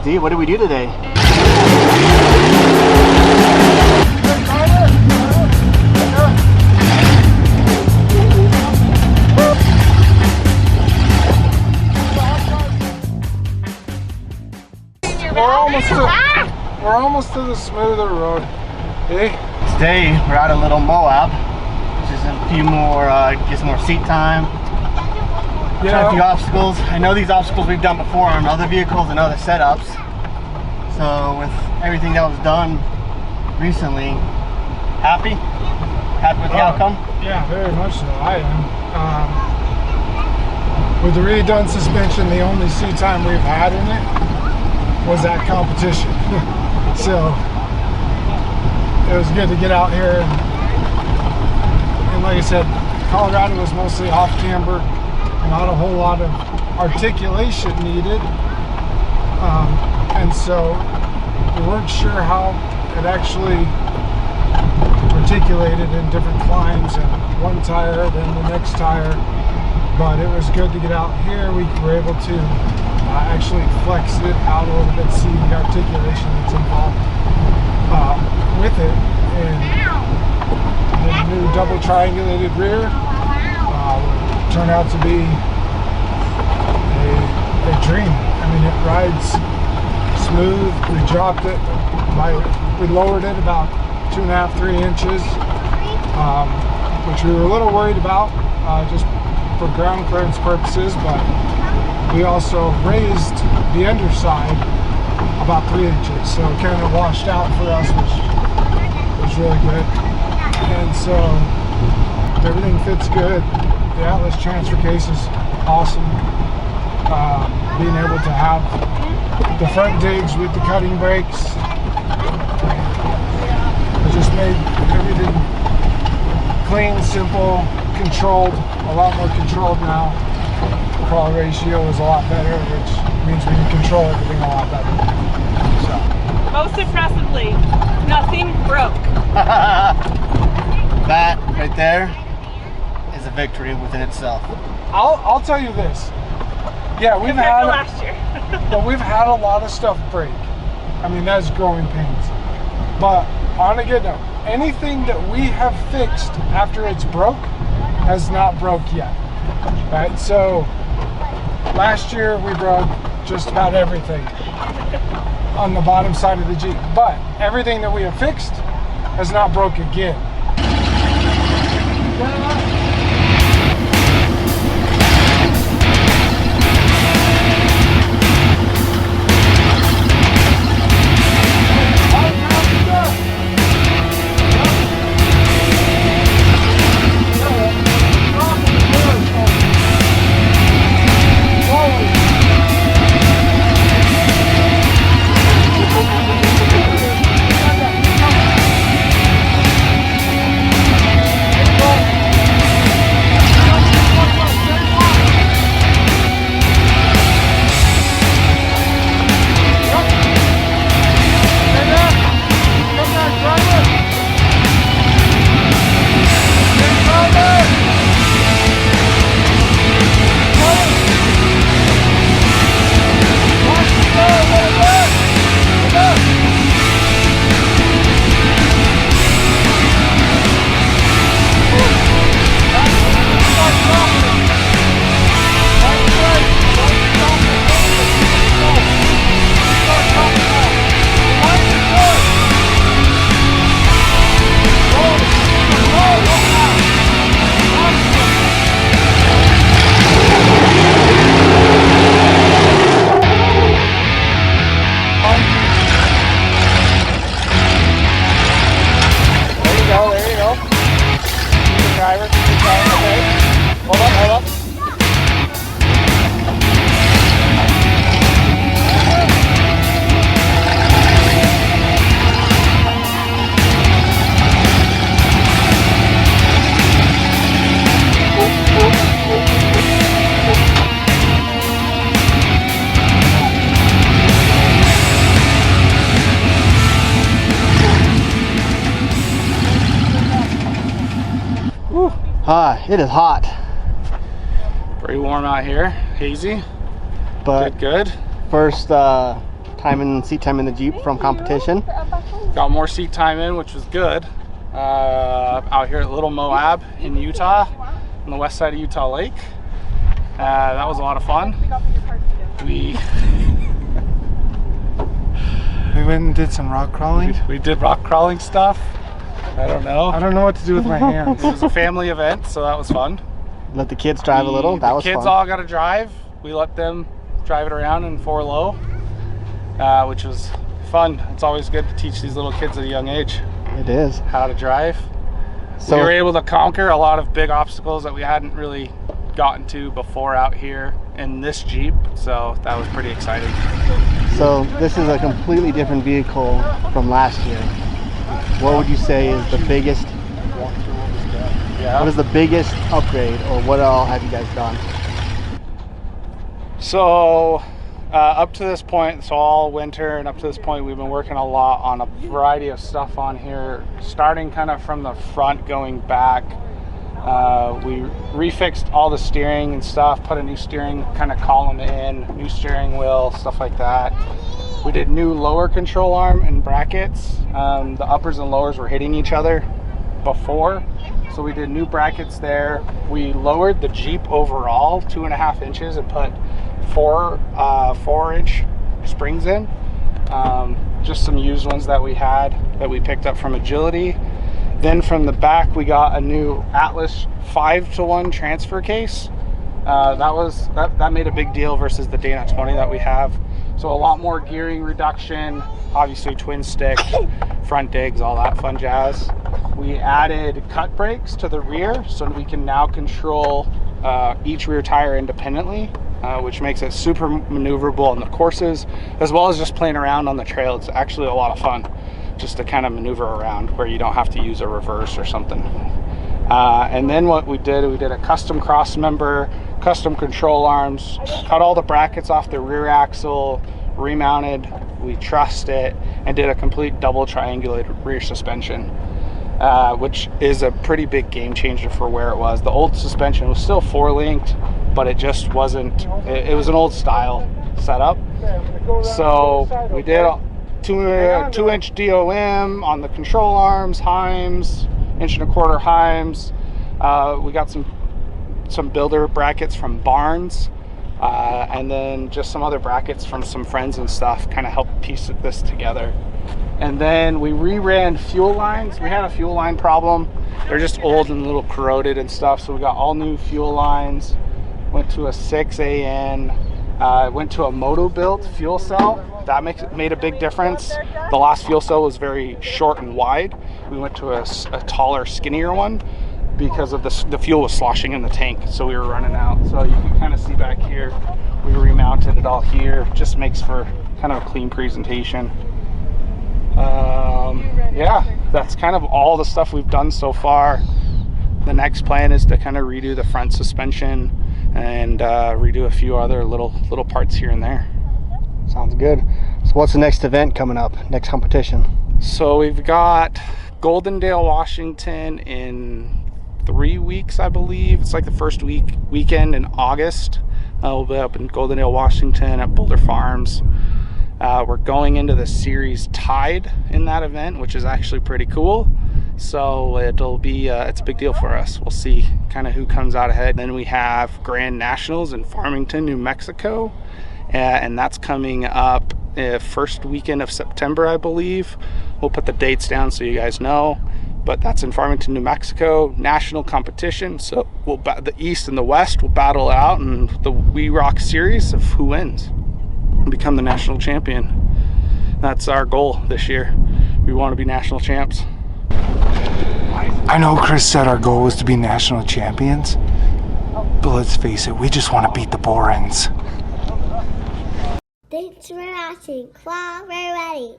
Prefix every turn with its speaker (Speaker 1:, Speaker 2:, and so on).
Speaker 1: D, what did we do today?
Speaker 2: We're almost to the smoother road. Hey?
Speaker 1: Today we're at a little Moab, which is a few more, gets more seat time. Try a few obstacles. I know these obstacles we've done before on other vehicles and other setups. So with everything that was done recently, happy? Happy with the outcome?
Speaker 2: Yeah, very much so. I am. With the redone suspension, the only seat time we've had in it was that competition. So it was good to get out here and like I said, Colorado was mostly off camber, not a whole lot of articulation needed, and so we weren't sure how it actually articulated in different climbs and one tire then the next tire, but it was good to get out here. We were able to actually flex it out a little bit, see the articulation that's involved with it, and the new double triangulated rear turned out to be a dream. I mean, it rides smooth. We dropped it we lowered it about 2.5 to 3 inches, which we were a little worried about just for ground clearance purposes, but we also raised the underside about 3 inches, so it kind of washed out for us, which was really good. And so everything fits good. The Atlas transfer case is awesome. Being able to have the front digs with the cutting brakes, it just made everything clean, simple, controlled, a lot more controlled now. The crawl ratio is a lot better, which means we can control everything a lot better. So.
Speaker 3: Most impressively, nothing broke.
Speaker 1: That right there is a victory within itself.
Speaker 2: I'll tell you this. Yeah, we've had last year. But we've had a lot of stuff break. I mean, that's growing pains. But on a good note, anything that we have fixed after it's broke has not broke yet. Right? So last year we broke just about everything on the bottom side of the Jeep. But everything that we have fixed has not broke again.
Speaker 1: It is hot.
Speaker 2: Pretty warm out here, hazy,
Speaker 1: but
Speaker 2: good.
Speaker 1: First seat time in the Jeep from competition.
Speaker 4: Got more seat time in, which was good. Out here at Little Moab in Utah, on the west side of Utah Lake. That was a lot of fun. We
Speaker 2: went and did some rock crawling.
Speaker 4: We did rock crawling stuff. I don't know
Speaker 2: what to do with my hands.
Speaker 4: It was a family event, so that was fun.
Speaker 1: Let the kids drive a little. That was fun.
Speaker 4: The kids all got to drive. We let them drive it around in 4-low, which was fun. It's always good to teach these little kids at a young age.
Speaker 1: It is.
Speaker 4: How to drive.
Speaker 1: So
Speaker 4: we were able to conquer a lot of big obstacles that we hadn't really gotten to before out here in this Jeep, so that was pretty exciting.
Speaker 1: So this is a completely different vehicle from last year. What would you say is the biggest? What is the biggest upgrade, or what all have you guys done?
Speaker 4: So up to this point, so all winter and up to this point, we've been working a lot on a variety of stuff on here, starting kind of from the front going back. We refixed all the steering and stuff, put a new steering kind of column in, new steering wheel, stuff like that. We did new lower control arm and brackets. The uppers and lowers were hitting each other before, so we did new brackets there. We lowered the Jeep overall 2.5 inches and put 4-inch springs in. Just some used ones that we had that we picked up from Agility. Then from the back, we got a new Atlas 5-to-1 transfer case. That made a big deal versus the Dana 20 that we have. So a lot more gearing reduction, obviously twin stick, front digs, all that fun jazz. We added cut brakes to the rear so we can now control each rear tire independently, which makes it super maneuverable on the courses, as well as just playing around on the trail. It's actually a lot of fun just to kind of maneuver around where you don't have to use a reverse or something. And then what we did a custom cross member, custom control arms, cut all the brackets off the rear axle, remounted, we trussed it, and did a complete double triangulated rear suspension, which is a pretty big game changer for where it was. The old suspension was still 4-linked, but it just wasn't, it was an old style setup. So we did 2-inch DOM on the control arms, Heims, 1.25-inch Heims. We got some builder brackets from Barnes, and then just some other brackets from some friends and stuff, kind of helped piece this together. And then we reran fuel lines. We had a fuel line problem. They're just old and a little corroded and stuff, so we got all new fuel lines. Went to a 6AN, went to a moto-built fuel cell. That made a big difference. The last fuel cell was very short and wide. We went to a taller, skinnier one because of the fuel was sloshing in the tank, so we were running out. So you can kind of see back here, we remounted it all here. Just makes for kind of a clean presentation. Yeah, that's kind of all the stuff we've done so far. The next plan is to kind of redo the front suspension and redo a few other little parts here and there.
Speaker 1: Sounds good. So what's the next event coming up, next competition?
Speaker 4: So we've got Goldendale, Washington in 3 weeks, I believe. It's like the first weekend in August. We'll be up in Goldendale, Washington at Boulder Farms. We're going into the series tied in that event, which is actually pretty cool. So it'll be it's a big deal for us. We'll see kind of who comes out ahead. Then we have Grand Nationals in Farmington, New Mexico, and that's coming up first weekend of September, I believe. We'll put the dates down so you guys know, but that's in Farmington, New Mexico. National competition, so the East and the West will battle out in the We Rock series of who wins and become the national champion. That's our goal this year. We want to be national champs.
Speaker 2: I know Chris said our goal was to be national champions, but let's face it, we just want to beat the Borens.
Speaker 5: Thanks for watching. Claw, we're ready.